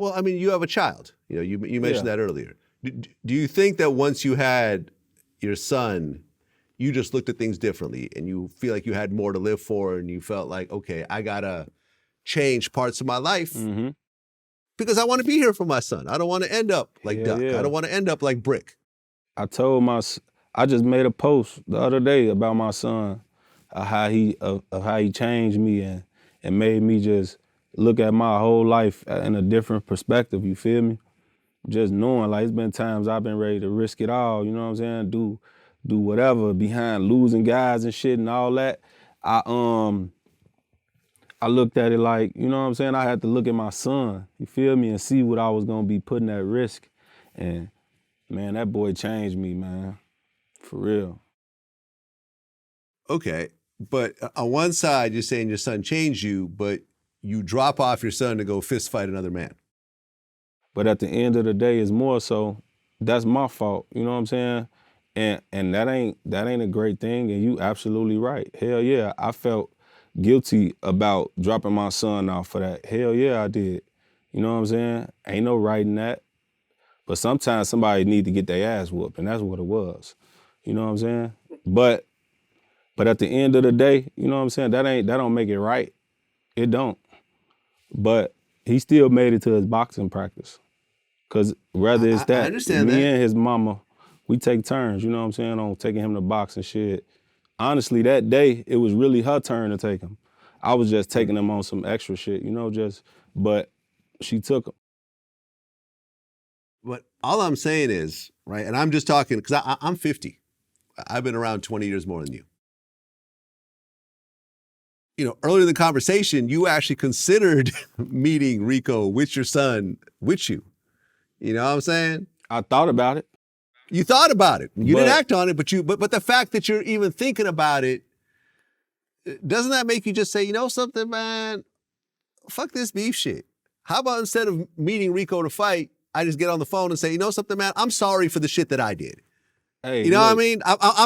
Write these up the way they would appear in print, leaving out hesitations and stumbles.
Well, I mean, you have a child. You know, you mentioned Yeah. that earlier. Do you think that once you had your son, you just looked at things differently and you feel like you had more to live for and you felt like, okay, I gotta change parts of my life Mm-hmm. because I want to be here for my son. I don't want to end up like Hell Duck. I yeah. don't want to end up like Brick. I just made a post the other day about my son, of how he changed me and made me just look at my whole life in a different perspective. You feel me? Just knowing, like, it's been times I've been ready to risk it all. You know what I'm saying? Do whatever behind losing guys and shit and all that. I looked at it like, you know what I'm saying? I had to look at my son. You feel me? And see what I was gonna be putting at risk. And man, that boy changed me, man. For real. Okay, but on one side, you're saying your son changed you, but you drop off your son to go fist fight another man. But at the end of the day, it's more so that's my fault. You know what I'm saying? And that ain't a great thing. And you absolutely right. Hell yeah, I felt guilty about dropping my son off for that. Hell yeah, I did. You know what I'm saying? Ain't no right in that. But sometimes somebody need to get their ass whooped, and that's what it was. You know what I'm saying? But at the end of the day, you know what I'm saying? That don't make it right. It don't. But he still made it to his boxing practice. Cause whether it's I understand me that. and his mama, we take turns, you know what I'm saying, on taking him to box and shit. Honestly, that day, it was really her turn to take him. I was just taking him on some extra shit, you know, but she took him. But all I'm saying is, right, and I'm just talking, because I'm 50. I've been around 20 years more than you. You know, earlier in the conversation, you actually considered meeting Rico with your son with you. You know what I'm saying? I thought about it. You thought about it. You didn't But- act on it, but the fact that you're even thinking about it, doesn't that make you just say, you know something, man? Fuck this beef shit. How about instead of meeting Rico to fight, I just get on the phone and say, you know something, man? I'm sorry for the shit that I did. Hey, You know look, what I mean?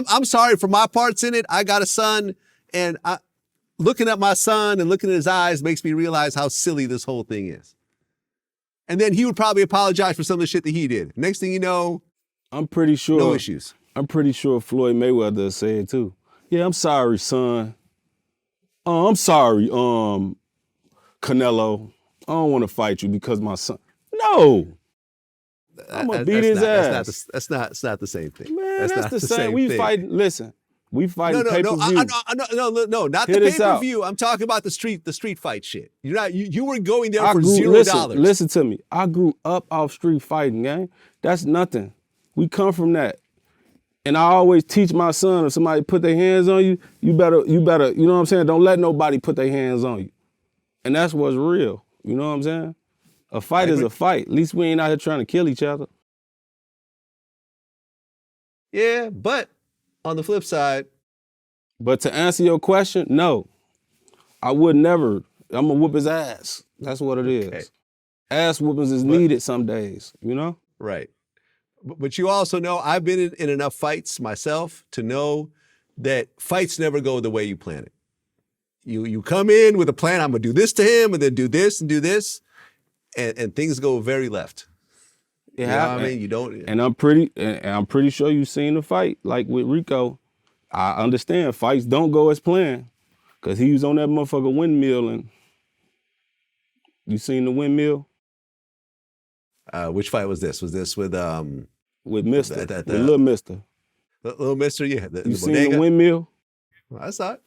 I'm sorry for my parts in it. I got a son, and looking at my son and looking at his eyes makes me realize how silly this whole thing is. And then he would probably apologize for some of the shit that he did. Next thing you know, I'm pretty sure. no issues. I'm pretty sure Floyd Mayweather said too. Yeah, I'm sorry, son. I'm sorry, Canelo. I don't want to fight you because my son. No. I'm gonna beat his ass. That's not the same thing. Man, that's the same. We thing. fighting. Listen, we fighting pay-per-view. No, not Hear the this out. pay-per-view. I'm talking about the street fight shit. You're not. You were going there I for grew- $0. Listen to me. I grew up off street fighting, gang. That's nothing. We come from that. And I always teach my son, if somebody put their hands on you, you better, you know what I'm saying? Don't let nobody put their hands on you. And that's what's real. You know what I'm saying? A fight is a fight. At least we ain't out here trying to kill each other. Yeah, but on the flip side, But to answer your question, no. I would never. I'm gonna whoop his ass. That's what it is. Ass whoopings is needed some days, you know? right. But you also know I've been in enough fights myself to know that fights never go the way you plan it. You come in with a plan, I'm gonna do this to him and then do this and do this, and things go very left. It You know happened. what I mean? You don't. And I'm pretty sure you've seen the fight, like with Rico. I understand fights don't go as planned. Cause he was on that motherfucker windmill and you seen the windmill? Which fight was this? Was this with Mister, with Little Mister. Little Mister? Yeah. You seen the windmill? I saw it.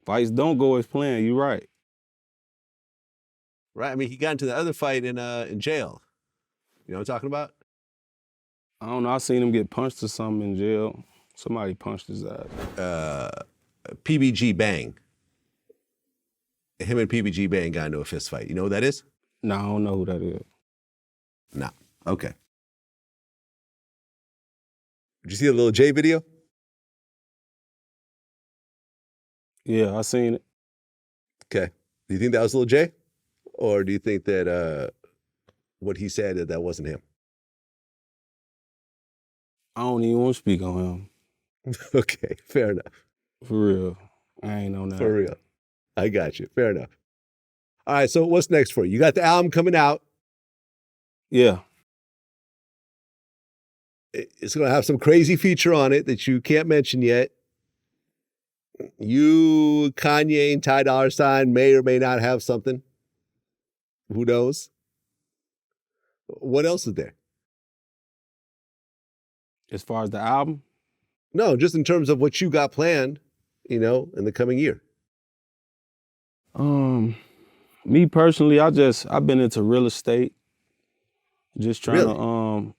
Fights don't go as planned, you right. Right. I mean, he got into the other fight in jail. You know what I'm talking about? I don't know, I seen him get punched or something in jail. Somebody punched his ass. PBG Bang. Him and PBG Bang got into a fist fight. You know who that is? No, I don't know who that is. No. Okay. Did you see the Lil J video? Yeah, I seen it. Okay. Do you think that was Lil J? Or do you think that what he said that wasn't him? I don't even want to speak on him. Okay, fair enough. For real. I ain't on that. For real. I got you. Fair enough. All right, so what's next for you? You got the album coming out. Yeah. It's going to have some crazy feature on it that you can't mention yet. You, Kanye, and Ty Dolla $ign may or may not have something. Who knows? What else is there? As far as the album? No, just in terms of what you got planned, in the coming year. Me personally, I've been into real estate. Just trying Really?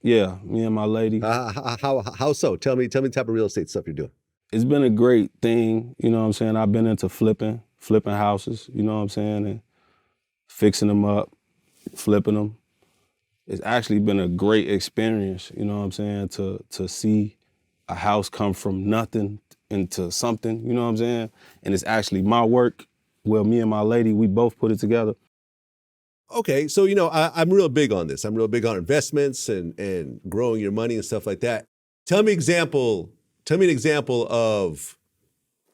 to, me and my lady. How so? Tell me the type of real estate stuff you're doing. It's been a great thing, you know what I'm saying? I've been into flipping houses, you know what I'm saying? And fixing them up, flipping them. It's actually been a great experience, you know what I'm saying? To see a house come from nothing into something, you know what I'm saying? And it's actually my work. Well, me and my lady, we both put it together. Okay, so I'm real big on this. I'm real big on investments and growing your money and stuff like that. Tell me an example of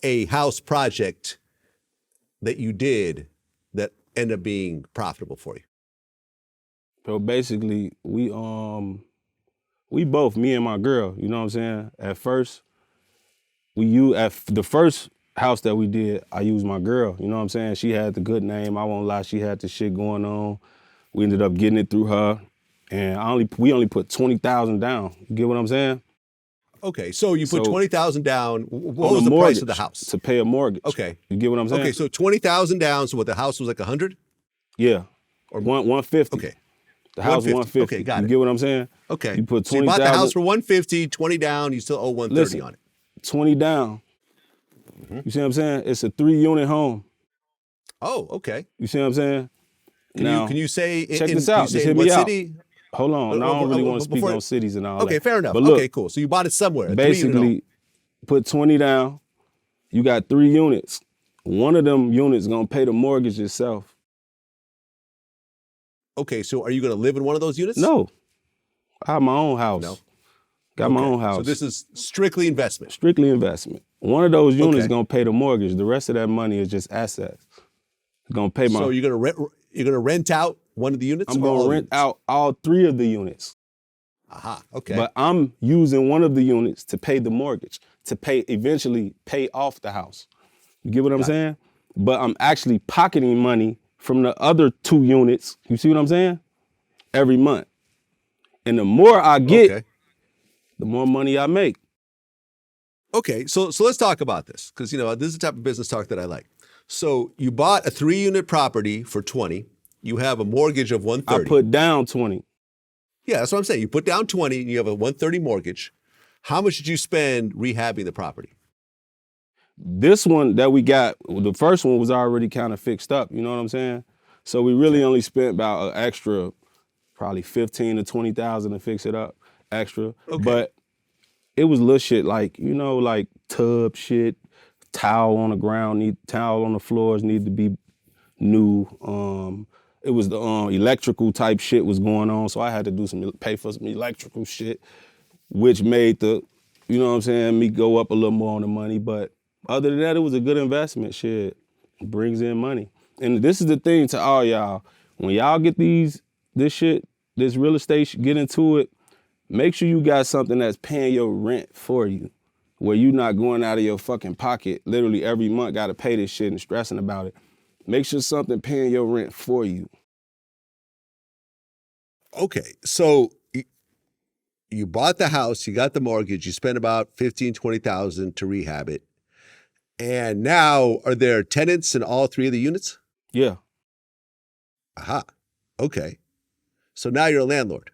a house project that you did that ended up being profitable for you. So basically, we both, me and my girl, you know what I'm saying? At first, the first house that we did, I used my girl, you know what I'm saying? She had the good name, I won't lie, she had the shit going on. We ended up getting it through her, and we only put $20,000 down. You get what I'm saying? Okay, so you put $20,000 down. What was the price of the house? To pay a mortgage. Okay. You get what I'm saying? Okay, so $20,000 down, so what, the house was like 100? Yeah. Or 150. Okay. The house 150. Okay, got it. You get what I'm saying? Okay. You put 20,000. So you bought the house for 150, 20 down, you still owe 130 on it. 20 down. You see what I'm saying? It's a 3-unit home. Oh, okay. You see what I'm saying? Can you say check this out. Just hit what me out. city? Hold on. I don't really want to speak on cities and all that. Okay, fair enough. But look, okay, cool. So you bought it somewhere. Basically, put 20 down. You got 3 units. One of them units gonna pay the mortgage itself. Okay, so are you gonna live in one of those units? No. I have my own house. No. Got my own house. So this is strictly investment. Strictly investment. One of those units gonna pay the mortgage. The rest of that money is just assets. It's gonna pay my. So you're gonna rent out one of the units? I'm gonna rent out all 3 of the units. Aha. Okay. But I'm using one of the units to pay the mortgage, to eventually pay off the house. You get what I'm saying? But I'm actually pocketing money from the other 2 units. You see what I'm saying? Every month. And the more I get, the more money I make. Okay, so let's talk about this, because this is the type of business talk that I like. So you bought a 3-unit property for 20. You have a mortgage of 130. I put down 20. Yeah, that's what I'm saying. You put down 20 and you have a 130 mortgage. How much did you spend rehabbing the property? This one that we got, the first one was already kind of fixed up, you know what I'm saying? So we really only spent about an extra, probably 15 to 20,000 to fix it up, extra. Okay. But it was little shit like, like tub shit, towel on the ground, towel on the floors need to be new. It was the electrical type shit was going on, so I had to pay for some electrical shit, which made me go up a little more on the money. But other than that, it was a good investment. Shit, it brings in money. And this is the thing to all y'all: when y'all get this real estate, get into it. Make sure you got something that's paying your rent for you, where you're not going out of your fucking pocket literally every month, got to pay this shit and stressing about it. Make sure something paying your rent for you. Okay, so you bought the house, you got the mortgage, you spent about 15, 20,000 to rehab it. And now, are there tenants in all 3 of the units? Yeah. Aha, okay. So now you're a landlord.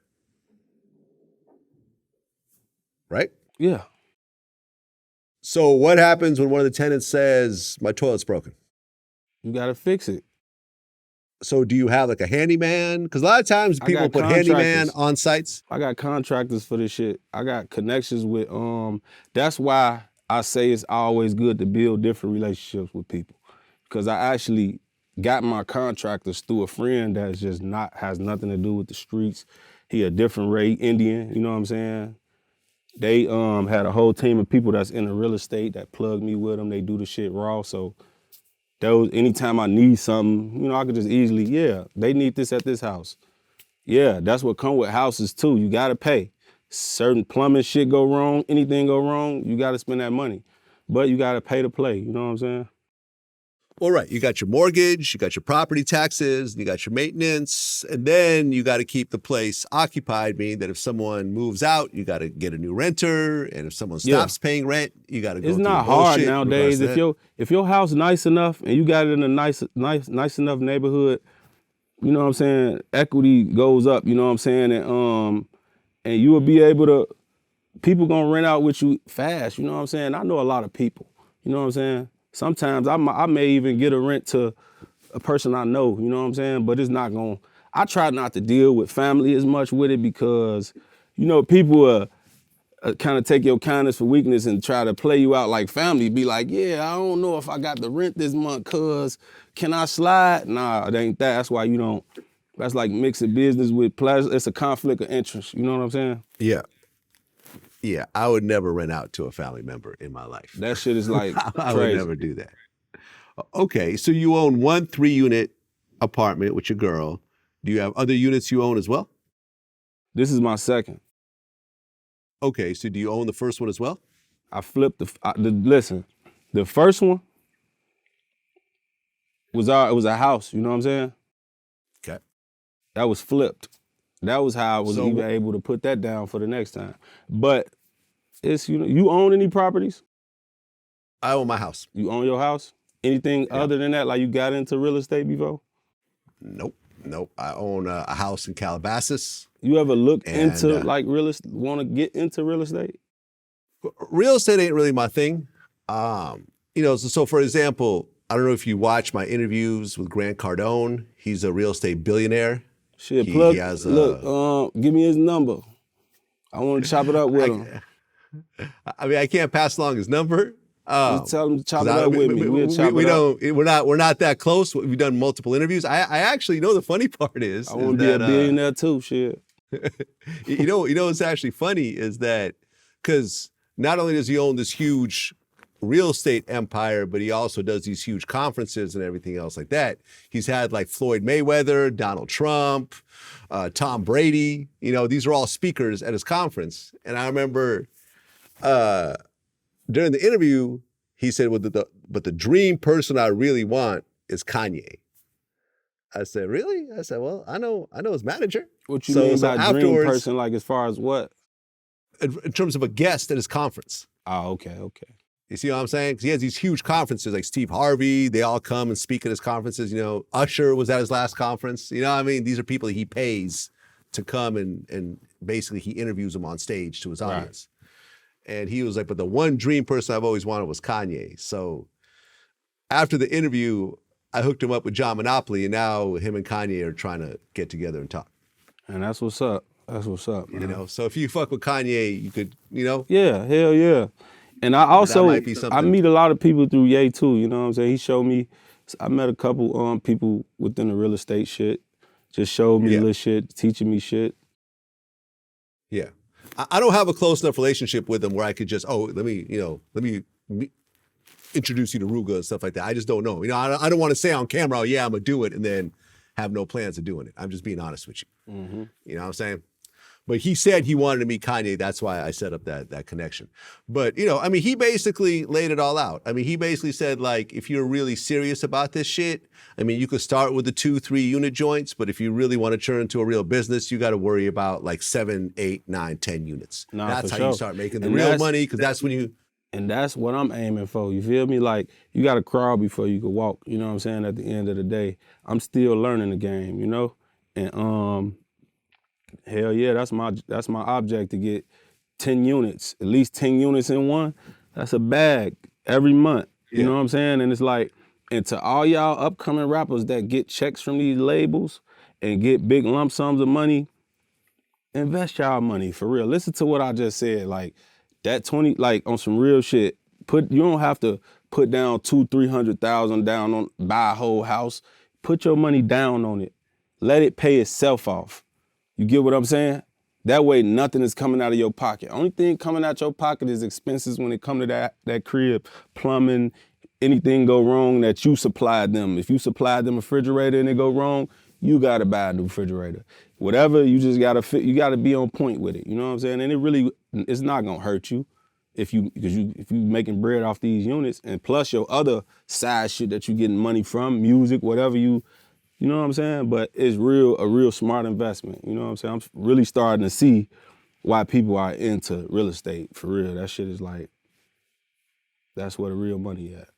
Right? Yeah. So what happens when one of the tenants says, my toilet's broken? You got to fix it. So do you have like a handyman? Because a lot of times people put handyman on sites. I got contractors for this shit. I got connections with, that's why I say it's always good to build different relationships with people. Because I actually got my contractors through a friend that's just has nothing to do with the streets. He a different rate, Indian, you know what I'm saying? They had a whole team of people that's in the real estate that plugged me with them. They do the shit raw, so those anytime I need something, you know, I could just easily, yeah, they need this at this house. Yeah, that's what come with houses too. You gotta pay. Certain plumbing shit go wrong, anything go wrong, you gotta spend that money. But you gotta pay to play, you know what I'm saying? All right, you got your mortgage, you got your property taxes, you got your maintenance, and then you got to keep the place occupied, meaning that if someone moves out, you got to get a new renter, and if someone stops paying rent, you got to go It's through not the hard bullshit nowadays. in regards to If your house nice enough and you got it in a nice enough neighborhood, you know what I'm saying, equity goes up, you know what I'm saying? And you will be able to, people gonna rent out with you fast, you know what I'm saying? I know a lot of people, you know what I'm saying? Sometimes I may even get a rent to a person I know, you know what I'm saying? But it's not gonna, I try not to deal with family as much with it because, you know, people kind of take your kindness for weakness and try to play you out like family. Be like, yeah, I don't know if I got the rent this month, cuz can I slide? Nah, it ain't that. That's why you don't, that's like mixing business with pleasure. It's a conflict of interest, you know what I'm saying? Yeah. Yeah, I would never rent out to a family member in my life. That shit is like I would crazy. never do that. Okay, so you own one 3-unit apartment with your girl. Do you have other units you own as well? This is my second. Okay, so do you own the first one as well? I flipped listen, the first one was it was a house, you know what I'm saying? Okay. That was flipped. That was how I was So- even able to put that down for the next time. But it's, you know, you own any properties? I own my house. You own your house? Anything other than that, like you got into real estate before? Nope. I own a house in Calabasas. You ever looked And, into like real estate, want to get into real estate? Real estate ain't really my thing. You know, so for example, I don't know if you watch my interviews with Grant Cardone. He's a real estate billionaire. Shit, He plug. has Look, give me his number. I want to chop it up with him. I mean, I can't pass along his number. Just tell him to chop it up with me. We'll chop it up. We're not that close. We've done multiple interviews. I actually know the funny part is I want to be a billionaire too. Shit. you know what's actually funny is that because not only does he own this huge real estate empire, but he also does these huge conferences and everything else like that. He's had like Floyd Mayweather, Donald Trump, Tom Brady. You know, these are all speakers at his conference. And I remember during the interview, he said, but the dream person I really want is Kanye. I said, really? I said, well, I know his manager. What you mean by dream person, like as far as what? In terms of a guest at his conference. Oh, okay. You see what I'm saying? Because he has these huge conferences like Steve Harvey. They all come and speak at his conferences. You know, Usher was at his last conference. You know what I mean? These are people that he pays to come and basically he interviews them on stage to his audience. Right. And he was like, but the one dream person I've always wanted was Kanye. So after the interview, I hooked him up with John Monopoly, and now him and Kanye are trying to get together and talk. And that's what's up. That's what's up, man. You know, so if you fuck with Kanye, you could, you know. Yeah, hell yeah. And I also, I meet a lot of people through Ye too, you know what I'm saying? He showed me, I met a couple people within the real estate shit, just showed me little shit, teaching me shit. Yeah. I don't have a close enough relationship with him where I could just, let me introduce you to Rooga and stuff like that. I just don't know. You know, I don't want to say on camera, I'm going to do it and then have no plans of doing it. I'm just being honest with you. Mm-hmm. You know what I'm saying? But he said he wanted to meet Kanye. That's why I set up that connection. But, you know, I mean, he basically laid it all out. I mean, he basically said, like, if you're really serious about this shit, I mean, you could start with the 2-3 unit joints, but if you really want to turn into a real business, you got to worry about like 7, 8, 9, 10 units. That's how you start making the real money, because that's when you... And that's what I'm aiming for, you feel me? Like, you got to crawl before you can walk, you know what I'm saying? At the end of the day, I'm still learning the game, you know? And hell yeah, that's my object, to get 10 units, at least 10 units in one. That's a bag every month, you know what I'm saying? And it's like, and to all y'all upcoming rappers that get checks from these labels and get big lump sums of money, invest y'all money, for real. Listen to what I just said, like, that 20, like on some real shit, you don't have to put down $200,000-$300,000 down on, buy a whole house. Put your money down on it. Let it pay itself off. You get what I'm saying? That way nothing is coming out of your pocket. Only thing coming out your pocket is expenses when it comes to that crib, plumbing, anything go wrong that you supplied them. If you supplied them a refrigerator and it go wrong, you gotta buy a new refrigerator. Whatever, you just gotta fit. You gotta be on point with it. You know what I'm saying? And it's not gonna hurt you if you making bread off these units, and plus your other side shit that you getting money from, music, whatever you know what I'm saying? But it's a real smart investment. You know what I'm saying? I'm really starting to see why people are into real estate for real. That shit is like, that's where the real money at.